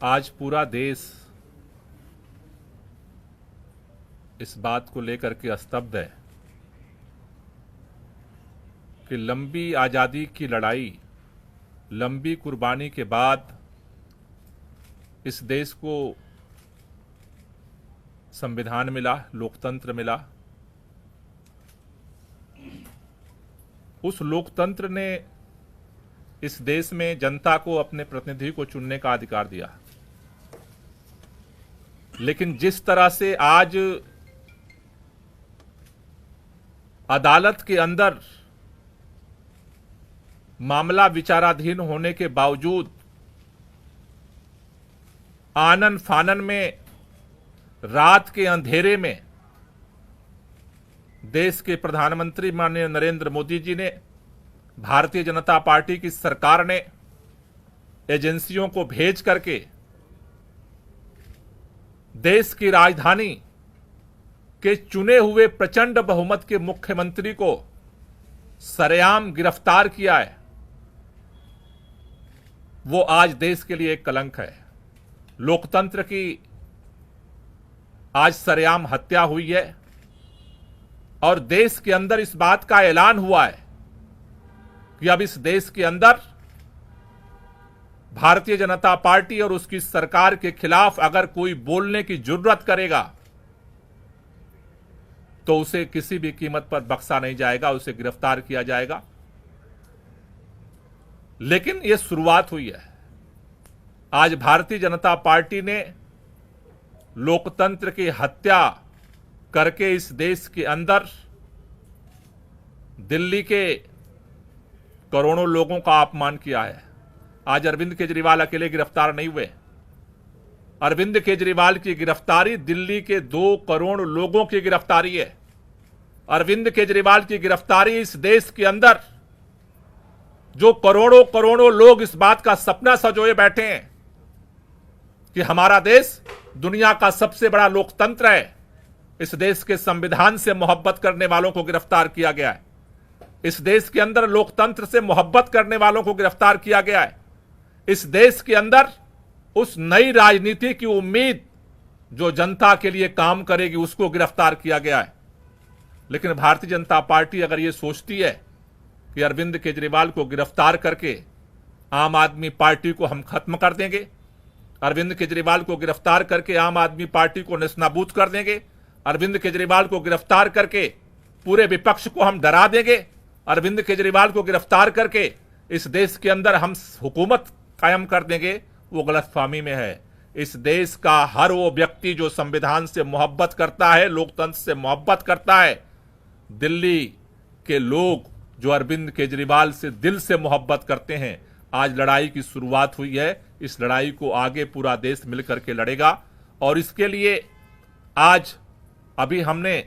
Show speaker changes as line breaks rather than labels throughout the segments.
आज पूरा देश इस बात को लेकर के स्तब्ध है कि लंबी आज़ादी की लड़ाई, लंबी कुर्बानी के बाद इस देश को संविधान मिला, लोकतंत्र मिला। उस लोकतंत्र ने इस देश में जनता को अपने प्रतिनिधि को चुनने का अधिकार दिया, लेकिन जिस तरह से आज अदालत के अंदर मामला विचाराधीन होने के बावजूद आनन फानन में रात के अंधेरे में देश के प्रधानमंत्री माननीय नरेंद्र मोदी जी ने, भारतीय जनता पार्टी की सरकार ने एजेंसियों को भेज करके देश की राजधानी के चुने हुए प्रचंड बहुमत के मुख्यमंत्री को सरेआम गिरफ्तार किया है, वो आज देश के लिए एक कलंक है। लोकतंत्र की आज सरेआम हत्या हुई है और देश के अंदर इस बात का ऐलान हुआ है कि अब इस देश के अंदर भारतीय जनता पार्टी और उसकी सरकार के खिलाफ अगर कोई बोलने की जुर्रत करेगा तो उसे किसी भी कीमत पर बख्शा नहीं जाएगा, उसे गिरफ्तार किया जाएगा। लेकिन यह शुरुआत हुई है। आज भारतीय जनता पार्टी ने लोकतंत्र की हत्या करके इस देश के अंदर दिल्ली के करोड़ों लोगों का अपमान किया है। आज अरविंद केजरीवाल अकेले गिरफ्तार नहीं हुए। अरविंद केजरीवाल की गिरफ्तारी दिल्ली के 2 करोड़ लोगों की गिरफ्तारी है। अरविंद केजरीवाल की गिरफ्तारी इस देश के अंदर जो करोड़ों करोड़ों लोग इस बात का सपना सजोए बैठे हैं कि हमारा देश दुनिया का सबसे बड़ा लोकतंत्र है, इस देश के संविधान से मोहब्बत करने वालों को गिरफ्तार किया गया है। इस देश के अंदर लोकतंत्र से मोहब्बत करने वालों को गिरफ्तार किया गया है। इस देश के अंदर उस नई राजनीति की उम्मीद जो जनता के लिए काम करेगी उसको गिरफ्तार किया गया है। लेकिन भारतीय जनता पार्टी अगर ये सोचती है कि अरविंद केजरीवाल को गिरफ्तार करके आम आदमी पार्टी को हम खत्म कर देंगे, अरविंद केजरीवाल को गिरफ्तार करके आम आदमी पार्टी को नेस्तनाबूद कर देंगे, अरविंद केजरीवाल को गिरफ्तार करके पूरे विपक्ष को हम डरा देंगे, अरविंद केजरीवाल को गिरफ्तार करके इस देश के अंदर हम हुकूमत कायम कर देंगे, वो गलतफहमी में है। इस देश का हर वो व्यक्ति जो संविधान से मोहब्बत करता है, लोकतंत्र से मोहब्बत करता है, दिल्ली के लोग जो अरविंद केजरीवाल से दिल से मोहब्बत करते हैं, आज लड़ाई की शुरुआत हुई है। इस लड़ाई को आगे पूरा देश मिलकर के लड़ेगा और इसके लिए आज अभी हमने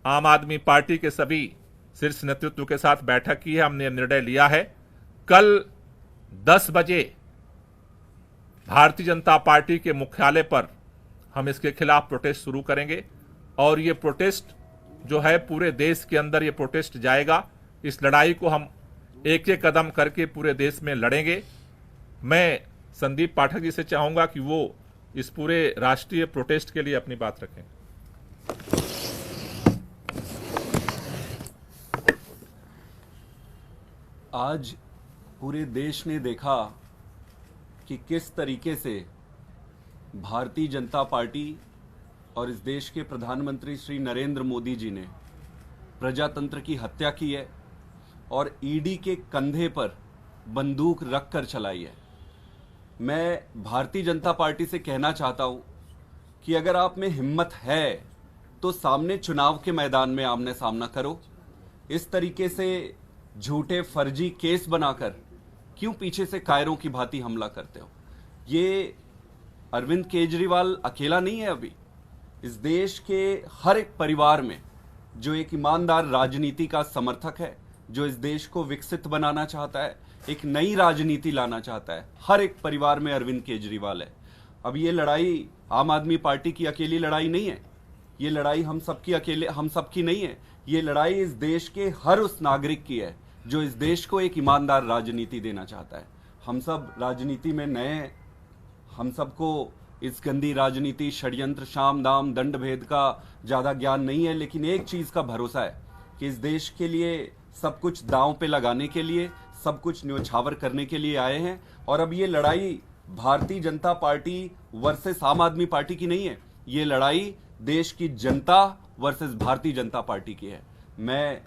आम आदमी पार्टी के सभी शीर्ष नेतृत्व के साथ बैठक की है। हमने निर्णय लिया है कल 10 बजे भारतीय जनता पार्टी के मुख्यालय पर हम इसके खिलाफ प्रोटेस्ट शुरू करेंगे और ये प्रोटेस्ट जो है पूरे देश के अंदर ये प्रोटेस्ट जाएगा। इस लड़ाई को हम एक एक कदम करके पूरे देश में लड़ेंगे। मैं संदीप पाठक जी से चाहूंगा कि वो इस पूरे राष्ट्रीय प्रोटेस्ट के लिए अपनी बात रखें।
आज पूरे देश ने देखा कि किस तरीके से भारतीय जनता पार्टी और इस देश के प्रधानमंत्री श्री नरेंद्र मोदी जी ने प्रजातंत्र की हत्या की है और ईडी के कंधे पर बंदूक रखकर चलाई है। मैं भारतीय जनता पार्टी से कहना चाहता हूं कि अगर आप में हिम्मत है तो सामने चुनाव के मैदान में आमने सामना करो। इस तरीके से झूठे फर्जी केस बनाकर क्यों पीछे से कायरों की भांति हमला करते हो? ये अरविंद केजरीवाल अकेला नहीं है। अभी इस देश के हर एक परिवार में जो एक ईमानदार राजनीति का समर्थक है, जो इस देश को विकसित बनाना चाहता है, एक नई राजनीति लाना चाहता है, हर एक परिवार में अरविंद केजरीवाल है। अब ये लड़ाई आम आदमी पार्टी की अकेली लड़ाई नहीं है, ये लड़ाई हम सबकी नहीं है। ये लड़ाई इस देश के हर उस नागरिक की है जो इस देश को एक ईमानदार राजनीति देना चाहता है। हम सब राजनीति में नए हैं, हम सबको इस गंदी राजनीति, षड्यंत्र, शाम दाम दंड भेद का ज्यादा ज्ञान नहीं है, लेकिन एक चीज का भरोसा है कि इस देश के लिए सब कुछ दांव पे लगाने के लिए, सब कुछ न्योछावर करने के लिए आए हैं। और अब ये लड़ाई भारतीय जनता पार्टी वर्सेस आम आदमी पार्टी की नहीं है, ये लड़ाई देश की जनता वर्सेस भारतीय जनता पार्टी की है। मैं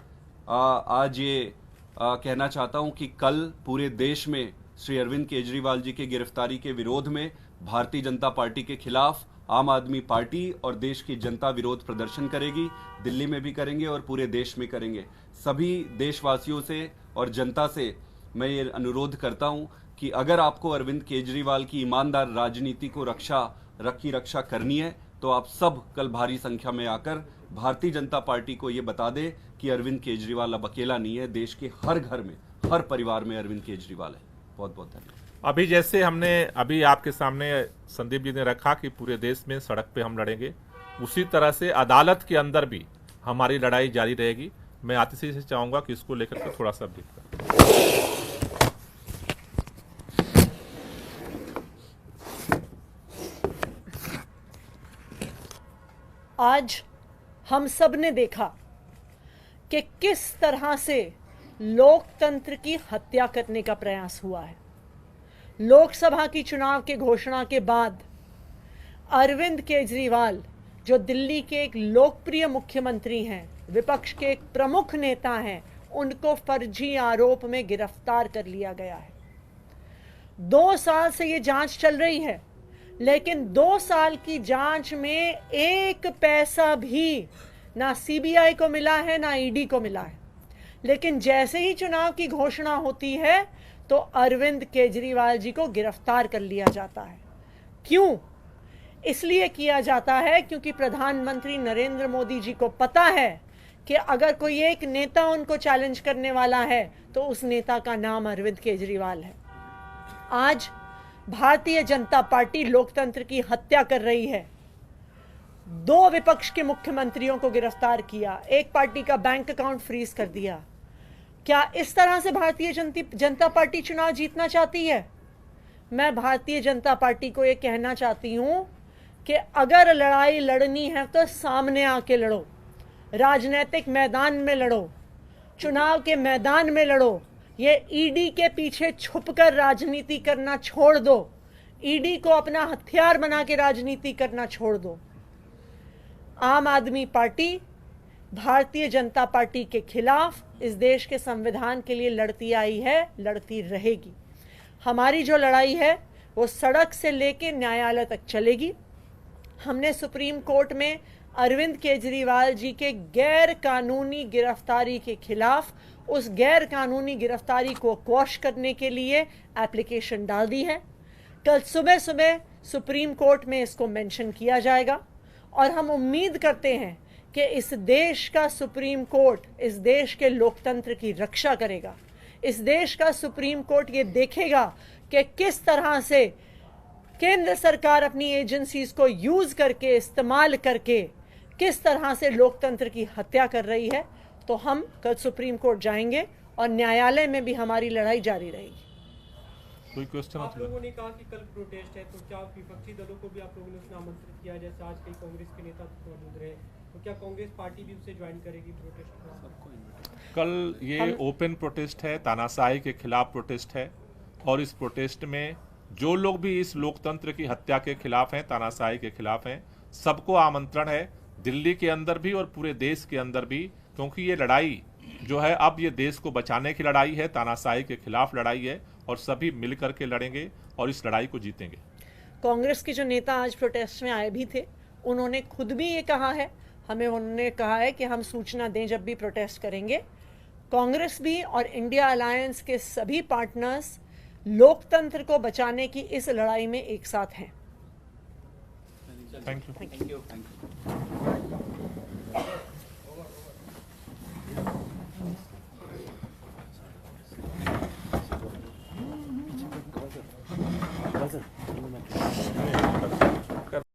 आज ये कहना चाहता हूं कि कल पूरे देश में श्री अरविंद केजरीवाल जी के गिरफ्तारी के विरोध में भारतीय जनता पार्टी के खिलाफ आम आदमी पार्टी और देश की जनता विरोध प्रदर्शन करेगी। दिल्ली में भी करेंगे और पूरे देश में करेंगे। सभी देशवासियों से और जनता से मैं ये अनुरोध करता हूं कि अगर आपको अरविंद केजरीवाल की ईमानदार राजनीति को रक्षा करनी है तो आप सब कल भारी संख्या में आकर भारतीय जनता पार्टी को ये बता दे कि अरविंद केजरीवाल अब अकेला नहीं है, देश के हर घर में, हर परिवार में अरविंद केजरीवाल है। बहुत बहुत धन्यवाद।
अभी जैसे हमने अभी आपके सामने संदीप जी ने रखा कि पूरे देश में सड़क पे हम लड़ेंगे, उसी तरह से अदालत के अंदर भी हमारी लड़ाई जारी रहेगी। मैं आतिशी से चाहूंगा कि इसको लेकर के थोड़ा सा ब्रीफ करें।
आज हम सब ने देखा कि किस तरह से लोकतंत्र की हत्या करने का प्रयास हुआ है। लोकसभा की चुनाव के घोषणा के बाद अरविंद केजरीवाल, जो दिल्ली के एक लोकप्रिय मुख्यमंत्री हैं, विपक्ष के एक प्रमुख नेता हैं, उनको फर्जी आरोप में गिरफ्तार कर लिया गया है। 2 साल से ये जांच चल रही है, लेकिन 2 साल की जांच में एक पैसा भी ना सीबीआई को मिला है ना ईडी को मिला है। लेकिन जैसे ही चुनाव की घोषणा होती है तो अरविंद केजरीवाल जी को गिरफ्तार कर लिया जाता है। क्यों? इसलिए किया जाता है क्योंकि प्रधानमंत्री नरेंद्र मोदी जी को पता है कि अगर कोई एक नेता उनको चैलेंज करने वाला है तो उस नेता का नाम अरविंद केजरीवाल है। आज भारतीय जनता पार्टी लोकतंत्र की हत्या कर रही है। 2 विपक्ष के मुख्यमंत्रियों को गिरफ्तार किया, एक पार्टी का बैंक अकाउंट फ्रीज कर दिया। क्या इस तरह से भारतीय जनता पार्टी चुनाव जीतना चाहती है? मैं भारतीय जनता पार्टी को यह कहना चाहती हूं कि अगर लड़ाई लड़नी है तो सामने आके लड़ो, राजनीतिक मैदान में लड़ो, चुनाव के मैदान में लड़ो। ये ईडी के पीछे छुपकर राजनीति करना छोड़ दो, ईडी को अपना हथियार बना के राजनीति करना छोड़ दो। आम आदमी पार्टी भारतीय जनता पार्टी के खिलाफ इस देश के संविधान के लिए लड़ती आई है, लड़ती रहेगी। हमारी जो लड़ाई है वो सड़क से लेके न्यायालय तक चलेगी। हमने सुप्रीम कोर्ट में अरविंद केजरीवाल जी के गैर कानूनी गिरफ्तारी के खिलाफ उस गैर कानूनी गिरफ्तारी को क्वॉश करने के लिए एप्लीकेशन डाल दी है। कल सुबह सुबह सुप्रीम कोर्ट में इसको मेंशन किया जाएगा और हम उम्मीद करते हैं कि इस देश का सुप्रीम कोर्ट इस देश के लोकतंत्र की रक्षा करेगा। इस देश का सुप्रीम कोर्ट ये देखेगा कि किस तरह से केंद्र सरकार अपनी एजेंसीज को यूज करके, इस्तेमाल करके किस तरह से लोकतंत्र की हत्या कर रही है। तो हम कल सुप्रीम कोर्ट जाएंगे और न्यायालय में भी हमारी लड़ाई जारी रहेगी।
कोई क्वेश्चन?
आप लोगों ने कहा कि कल प्रोटेस्ट है, तो क्या विपक्षी दलों को भी आप लोगों ने उसमें आमंत्रित किया? जैसे आज कई कांग्रेस के नेता मौजूद रहे, तो क्या कांग्रेस पार्टी भी उसे ज्वाइन करेगी प्रोटेस्ट में?
कल ये ओपन प्रोटेस्ट है, तानाशाही के खिलाफ प्रोटेस्ट है और इस प्रोटेस्ट में जो लोग भी इस लोकतंत्र की हत्या के खिलाफ हैं, तानाशाही के खिलाफ हैं, सबको आमंत्रण है, दिल्ली के अंदर भी और पूरे देश के अंदर भी, क्योंकि ये लड़ाई जो है अब ये देश को बचाने की लड़ाई है, तानाशाही के खिलाफ लड़ाई है और सभी मिलकर के लड़ेंगे और इस लड़ाई को जीतेंगे।
कांग्रेस के जो नेता आज प्रोटेस्ट में आए भी थे, उन्होंने खुद भी ये कहा है, हमें उन्होंने कहा है कि हम सूचना दें जब भी प्रोटेस्ट करेंगे। कांग्रेस भी और इंडिया अलायंस के सभी पार्टनर्स लोकतंत्र को बचाने की इस लड़ाई में एक साथ हैं।
Thank you.